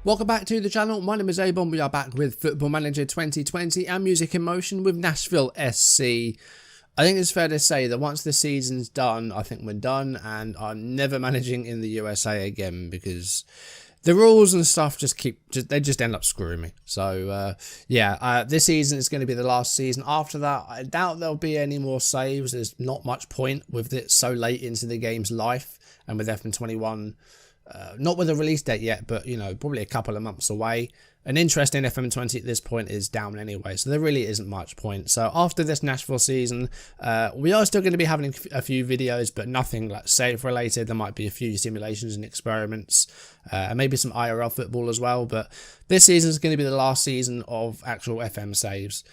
Welcome back to the channel. My name is Abon. We are back with Football Manager 2020 and Music in Motion with Nashville SC. I think it's fair to say that once the season's done, I think we're done, and I'm never managing in the USA again because the rules and stuff they just end up screwing me. So this season is going to be the last season. After that, I doubt there'll be any more saves. There's not much point with it so late into the game's life, and with FM21. Not with a release date yet, but probably a couple of months away. An interest in FM20 at this point is down anyway, so there really isn't much point. So after this Nashville season, we are still going to be having a few videos, but nothing like save related. There might be a few simulations and experiments, and maybe some IRL football as well. But this season is going to be the last season of actual FM saves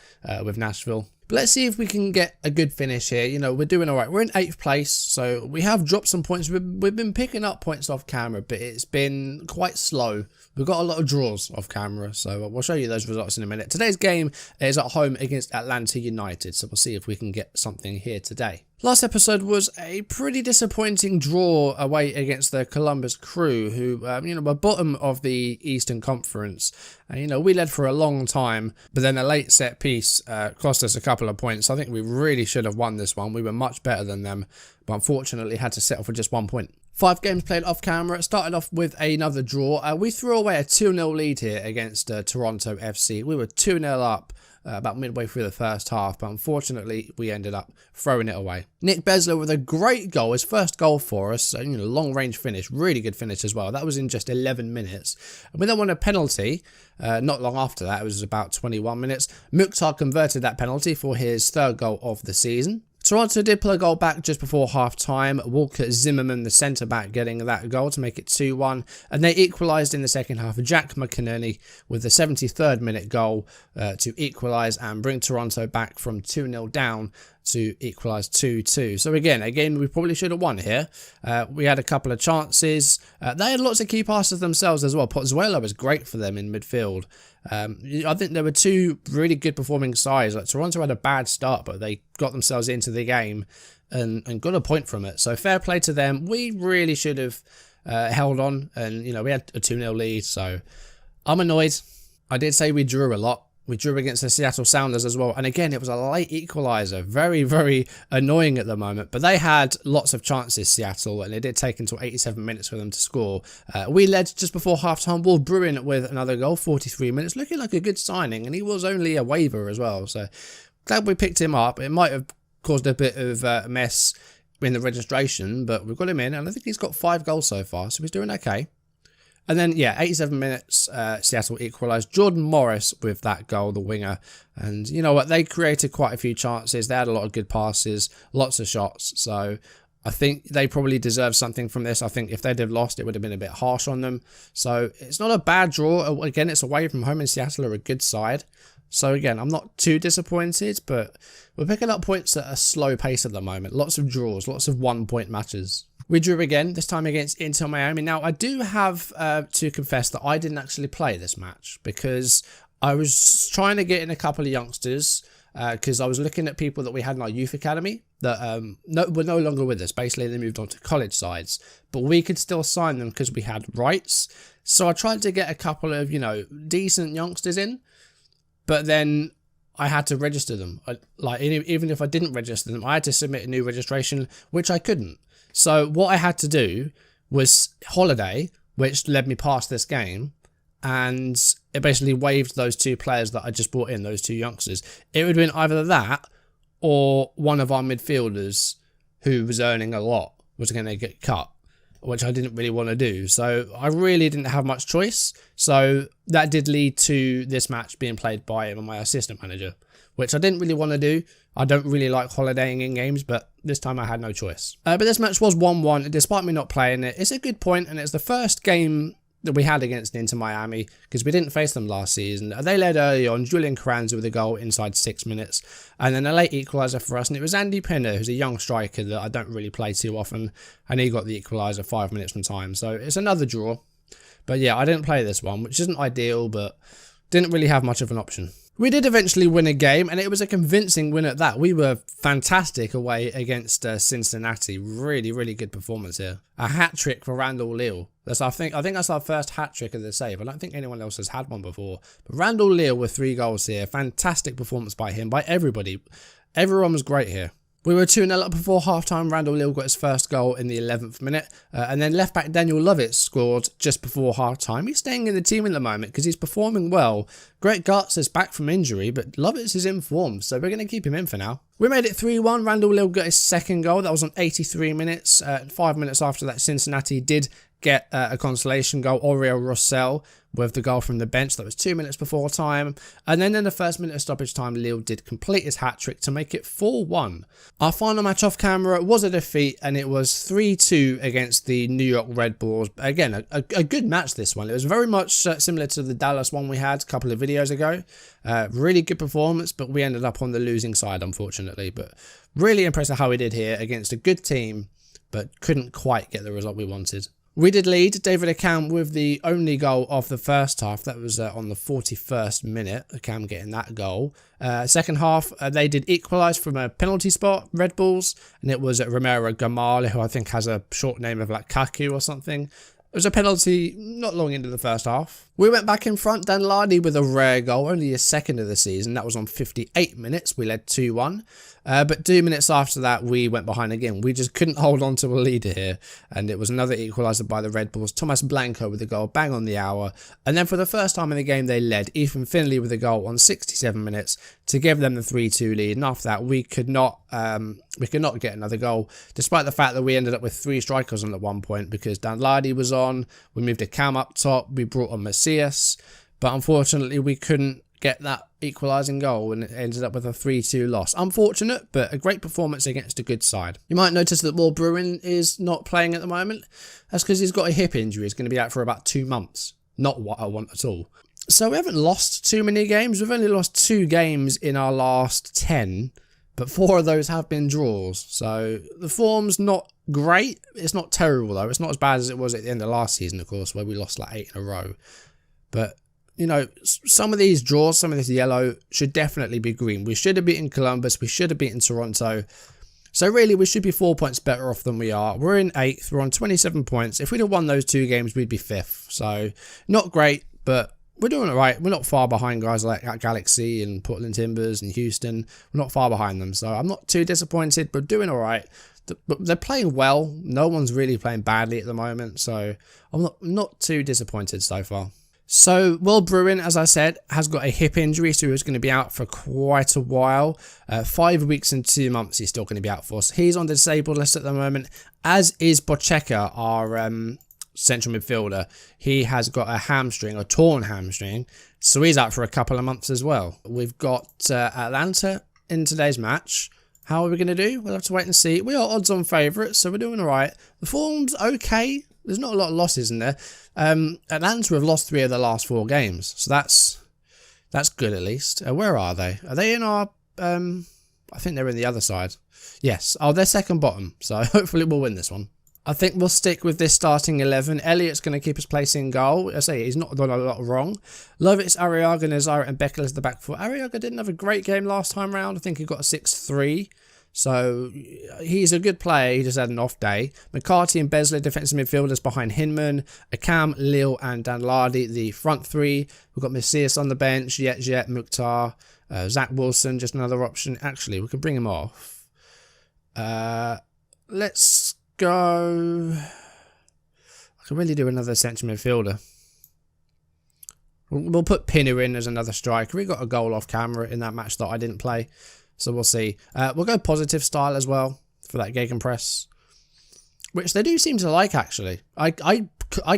with Nashville. But let's see if we can get a good finish here. We're doing all right. We're in 8th place, so we have dropped some points. We've been picking up points off camera, but it's been quite slow. We've got a lot of draws off camera, so we'll show you those results in a minute. Today's game is at home against Atlanta United, so we'll see if we can get something here today. Last episode was a pretty disappointing draw away against the Columbus Crew, who, were bottom of the Eastern Conference. And, we led for a long time, but then a late set piece cost us a couple of points. I think we really should have won this one. We were much better than them, but unfortunately had to settle for just 1 point. 5 games played off camera. Started off with another draw. We threw away a 2-0 lead here against Toronto FC. We were 2-0 up about midway through the first half, but unfortunately we ended up throwing it away. Nick Besler with a great goal, his first goal for us. Long range finish, really good finish as well. That was in just 11 minutes. And we then won a penalty. Not long after that, it was about 21 minutes. Mukhtar converted that penalty for his 3rd goal of the season. Toronto did pull a goal back just before half-time. Walker Zimmerman, the centre-back, getting that goal to make it 2-1. And they equalised in the second half. Jack McInerney with the 73rd minute goal to equalise and bring Toronto back from 2-0 down to equalise 2-2. So again, we probably should have won here. We had a couple of chances. They had lots of key passes themselves as well. Pozzuelo was great for them in midfield. I think there were 2 really good performing sides. Like Toronto had a bad start, but they got themselves into the game and got a point from it. So fair play to them. We really should have held on, and we had a 2-0 lead. So I'm annoyed. I did say we drew a lot. We drew against the Seattle Sounders as well. And again, it was a late equaliser. Very, very annoying at the moment. But they had lots of chances, Seattle, and it did take until 87 minutes for them to score. We led just before half-time. Wolf Bruin with another goal, 43 minutes. Looking like a good signing. And he was only a waiver as well. So glad we picked him up. It might have caused a bit of a mess in the registration, but we've got him in. And I think he's got 5 goals so far. So he's doing okay. And then, 87 minutes, Seattle equalised. Jordan Morris with that goal, the winger. And you know what? They created quite a few chances. They had a lot of good passes, lots of shots. So I think they probably deserve something from this. I think if they'd have lost, it would have been a bit harsh on them. So it's not a bad draw. Again, it's away from home, and Seattle are a good side. So again, I'm not too disappointed, but we're picking up points at a slow pace at the moment. Lots of draws, lots of 1-point matches. We drew again, this time against Inter Miami. Now, I do have to confess that I didn't actually play this match because I was trying to get in a couple of youngsters because I was looking at people that we had in our youth academy that were no longer with us. Basically, they moved on to college sides, but we could still sign them because we had rights. So I tried to get a couple of, decent youngsters in, but then I had to register them. Even if I didn't register them, I had to submit a new registration, which I couldn't. So what I had to do was holiday, which led me past this game, and it basically waived those 2 players that I just brought in, those 2 youngsters. It would have been either that or one of our midfielders who was earning a lot was going to get cut, which I didn't really want to do. So I really didn't have much choice. So that did lead to this match being played by my assistant manager, which I didn't really want to do. I don't really like holidaying in games, but this time I had no choice. But this match was 1-1, despite me not playing it. It's a good point, and it's the first game that we had against Inter Miami, because we didn't face them last season. They led early on, Julian Carranza with a goal inside 6 minutes, and then a late equaliser for us, and it was Andy Penner, who's a young striker that I don't really play too often, and he got the equaliser 5 minutes from time. So it's another draw. But yeah, I didn't play this one, which isn't ideal, but didn't really have much of an option. We did eventually win a game, and it was a convincing win at that. We were fantastic away against Cincinnati. Really, really good performance here. A hat-trick for Randall Leal. I think that's our first hat-trick of the save. I don't think anyone else has had one before. But Randall Leal with 3 goals here. Fantastic performance by him, by everybody. Everyone was great here. We were 2-0 up before half-time. Randall Leal got his first goal in the 11th minute. And then left-back Daniel Lovett scored just before half-time. He's staying in the team at the moment because he's performing well. Great Guts is back from injury, but Lovett is in form, so we're going to keep him in for now. We made it 3-1. Randall Leal got his second goal. That was on 83 minutes. 5 minutes after that, Cincinnati did get a consolation goal. Oriel Rossell with the goal from the bench. That was 2 minutes before time. And then in the first minute of stoppage time, Leal did complete his hat-trick to make it 4-1. Our final match off camera was a defeat, and it was 3-2 against the New York Red Bulls. Again, a good match, this one. It was very much similar to the Dallas one we had a couple of videos ago. Really good performance, but we ended up on the losing side, unfortunately. But really impressive how we did here against a good team, but couldn't quite get the result we wanted. We did lead. David Beckham with the only goal of the first half. That was on the 41st minute. Beckham getting that goal. Second half, they did equalise from a penalty spot, Red Bulls. And it was Romero Gamal, who I think has a short name of like Kaku or something. It was a penalty not long into the first half. We went back in front. Dan Lardy with a rare goal, only his second of the season. That was on 58 minutes. We led 2-1. But 2 minutes after that, we went behind again. We just couldn't hold on to a leader here. And it was another equaliser by the Red Bulls. Thomas Blanco with a goal, bang on the hour. And then for the first time in the game, they led. Ethan Finley with a goal on 67 minutes to give them the 3-2 lead. And after that, we could not get another goal, despite the fact that we ended up with 3 strikers on at one point because Dan Lardy was on. We moved a Cam up top. We brought on Macias. But unfortunately, we couldn't get that equalising goal, and it ended up with a 3-2 loss. Unfortunate, but a great performance against a good side. You might notice that Will Bruin is not playing at the moment. That's because he's got a hip injury. He's going to be out for about 2 months. Not what I want at all. So we haven't lost too many games. We've only lost 2 games in our last 10, but 4 of those have been draws. So the form's not great. It's not terrible, though. It's not as bad as it was at the end of last season, of course, where we lost like 8 in a row. But you know, some of these draws, some of this yellow should definitely be green. We should have beaten Columbus. We should have beaten Toronto. So really, we should be 4 points better off than we are. We're in 8th. We're on 27 points. If we'd have won those 2 games, we'd be 5th. So not great, but we're doing it right. We're not far behind guys like Galaxy and Portland Timbers and Houston. We're not far behind them. So I'm not too disappointed, but doing all right. But they're playing well. No one's really playing badly at the moment. So I'm not too disappointed so far. So, Will Bruin, as I said, has got a hip injury, so he's going to be out for quite a while. 5 weeks and 2 months he's still going to be out for. So he's on the disabled list at the moment, as is Bocheka, our central midfielder. He has got a torn hamstring, so he's out for a couple of months as well. We've got Atlanta in today's match. How are we going to do? We'll have to wait and see. We are odds-on favourites, so we're doing all right. The form's okay. There's not a lot of losses in there. Atlanta have lost 3 of the last 4 games, so that's good at least. Where are they? Are they in our? I think they're in the other side. Yes. Oh, they're second bottom, so hopefully we'll win this one. I think we'll stick with this starting 11. Elliott's going to keep his place in goal. I say he's not done a lot wrong. Lovitz, Arriaga, Nazara, and Beckel as the back four. Arriaga didn't have a great game last time round. I think he got a 6-3. So he's a good player. He just had an off day. McCarthy and Besley, defensive midfielders behind Hinman. Akam, Lille, and Dan Lardy, the front 3. We've got Macias on the bench. Jet, Mukhtar, Zach Wilson, just another option. Actually, we could bring him off. Let's go. I could really do another central midfielder. We'll put Pinner in as another striker. We got a goal off camera in that match that I didn't play. So we'll see. We'll go positive style as well for that gegenpress, which they do seem to like, actually. I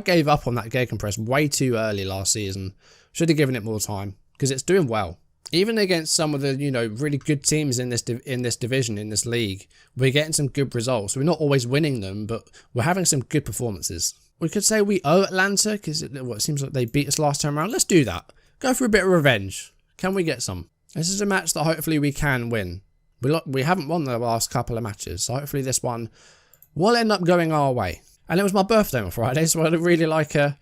gave up on that gegenpress way too early last season. Should have given it more time because it's doing well. Even against some of the, really good teams in this division, in this league, we're getting some good results. We're not always winning them, but we're having some good performances. We could say we owe Atlanta because it seems like they beat us last time around. Let's do that. Go for a bit of revenge. Can we get some? This is a match that hopefully we can win. We haven't won the last couple of matches, so hopefully this one will end up going our way. And it was my birthday on Friday, so I'd really like a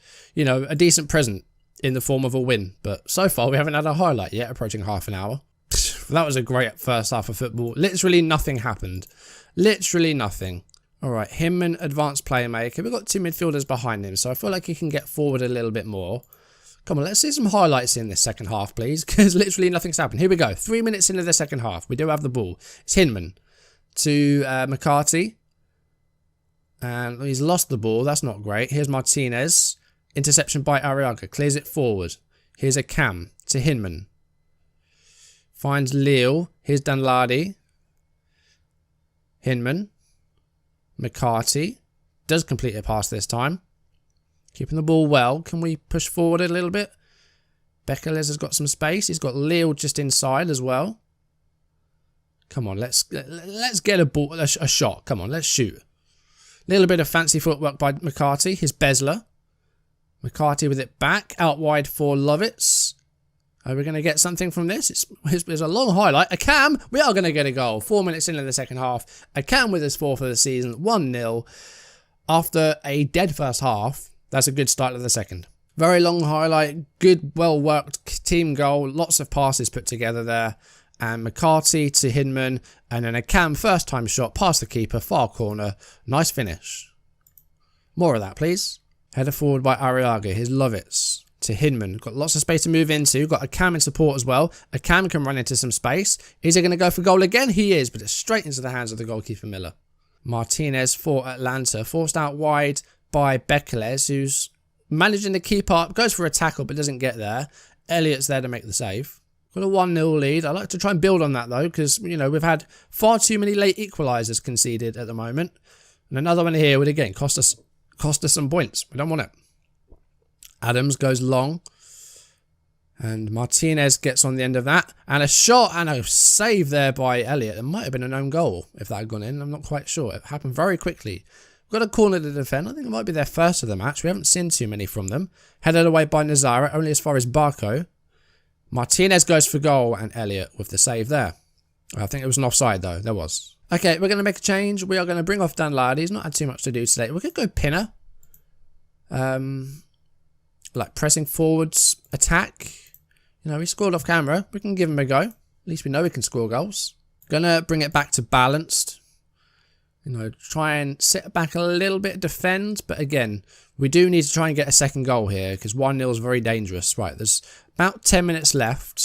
decent present. in the form of a win. But so far, we haven't had a highlight yet, approaching half an hour. That was a great first half of football. Literally nothing happened. Literally nothing. All right, Hinman, advanced playmaker. We've got two midfielders behind him, so I feel like he can get forward a little bit more. Come on, let's see some highlights in this second half, please, because literally nothing's happened. Here we go. 3 minutes into the second half. We do have the ball. It's Hinman to McCarthy. And he's lost the ball. That's not great. Here's Martinez. Interception by Arriaga. Clears it forward. Here's a Cam to Hinman. Finds Lille. Here's Danladi. Hinman. McCarthy. Does complete a pass this time. Keeping the ball well. Can we push forward a little bit? Beckham has got some space. He's got Lille just inside as well. Come on, let's get a ball, a shot. Come on, let's shoot. Little bit of fancy footwork by McCarthy. Here's Besler. McCarthy with it back. Out wide for Lovitz. Are we going to get something from this? It's a long highlight. A Cam. We are going to get a goal. 4 minutes into the second half. A Cam with his fourth of the season. 1-0. After a dead first half, that's a good start of the second. Very long highlight. Good, well-worked team goal. Lots of passes put together there. And McCarthy to Hinman. And then a Cam first-time shot past the keeper. Far corner. Nice finish. More of that, please. Header forward by Arriaga. Here's Lovitz to Hinman. Got lots of space to move into. Got a Cam in support as well. A Cam can run into some space. Is he going to go for goal again? He is, but it's straight into the hands of the goalkeeper Miller. Martinez for Atlanta. Forced out wide by Bekeles, who's managing to keep up. Goes for a tackle, but doesn't get there. Elliott's there to make the save. Got a 1-0 lead. I like to try and build on that, though, because, you know, we've had far too many late equalisers conceded at the moment. And another one here would, again, cost us some points. We don't want it. Adams goes long. And Martinez gets on the end of that. And a shot and a save there by Elliott. It might have been an own goal if that had gone in. I'm not quite sure. It happened very quickly. We've got a corner to defend. I think it might be their first of the match. We haven't seen too many from them. Headed away by Nazara, only as far as Barco. Martinez goes for goal and Elliott with the save there. I think it was an offside though. There was. Okay, we're going to make a change. We are going to bring off Danladi. He's not had too much to do today. We're going to go Pinner. Like pressing forwards, attack. You know, he scored off camera. We can give him a go. At least we know we can score goals. Gonna bring it back to balanced. You know, try and sit back a little bit, defend. But again, we do need to try and get a second goal here because 1-0 is very dangerous. Right, there's about 10 minutes left.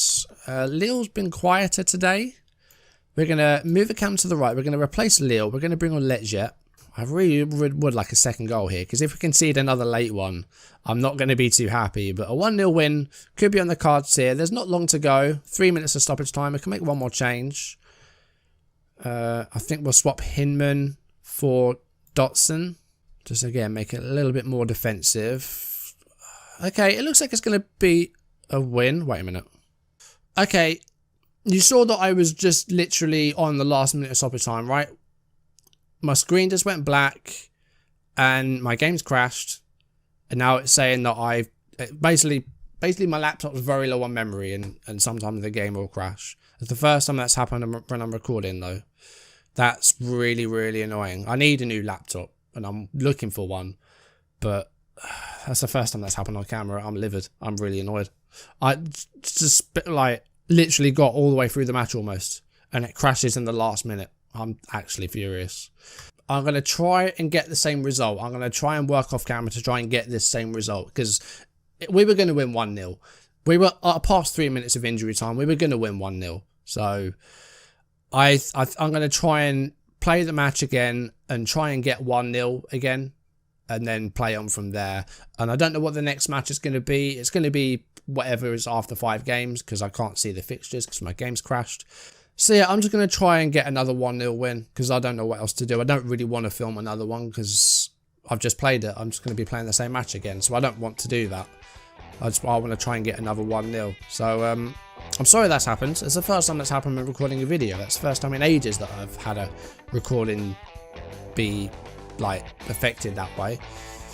Lille's been quieter today. We're going to move the cam to the right. We're going to replace Lille. We're going to bring on Letjet. I really would like a second goal here because if we concede another late one, I'm not going to be too happy. But a 1-0 win could be on the cards here. There's not long to go. 3 minutes of stoppage time. We can make one more change. I think we'll swap Hinman for Dotson. Just again, make it a little bit more defensive. Okay, it looks like it's going to be a win. Wait a minute. Okay, you saw that I was just literally on the last minute of stoppage time, right? My screen just went black and my game's crashed. And now it's saying that I've basically my laptop's very low on memory and sometimes the game will crash. It's the first time that's happened when I'm recording though. That's really, really annoying. I need a new laptop and I'm looking for one. But that's the first time that's happened on camera. I'm livid. I'm really annoyed. I just like literally got all the way through the match almost. And it crashes in the last minute. I'm actually furious. I'm going to try and get the same result. I'm going to try and work off camera to try and get this same result. Because we were going to win 1-0. We were past 3 minutes of injury time. We were going to win 1-0. So I'm going to try and play the match again and try and get 1-0 again. And then play on from there. And I don't know what the next match is going to be. It's going to be whatever is after 5 games. Because I can't see the fixtures because my game's crashed. So yeah, I'm just going to try and get another 1-0 win because I don't know what else to do. I don't really want to film another one because I've just played it. I'm just going to be playing the same match again. So I don't want to do that. I want to try and get another 1-0. So I'm sorry that's happened. It's the first time that's happened when recording a video. That's the first time in ages that I've had a recording be like affected that way.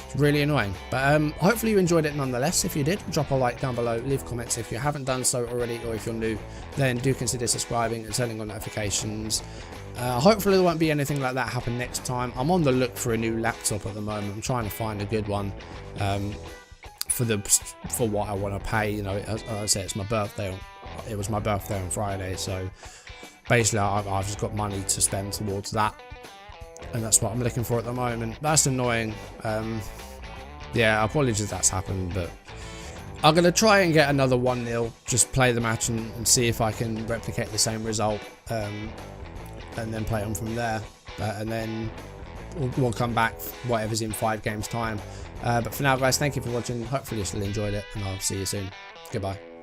It's really annoying. But hopefully you enjoyed it nonetheless. If you did, drop a like down below, leave comments if you haven't done so already, or if you're new, then do consider subscribing and turning on notifications. Hopefully there won't be anything like that happen next time. I'm on the look for a new laptop at the moment. I'm trying to find a good one. for what I want to pay. You know, as I say, it's my birthday. It was my birthday on Friday, so basically I've just got money to spend towards that, and that's what I'm looking for at the moment. That's annoying. Yeah, apologies that's happened, but I'm going to try and get another 1-0, just play the match and see if I can replicate the same result, and then play on from there, and then we'll come back whatever's in 5 games time. But for now, guys, thank you for watching. Hopefully you still enjoyed it, and I'll see you soon. Goodbye.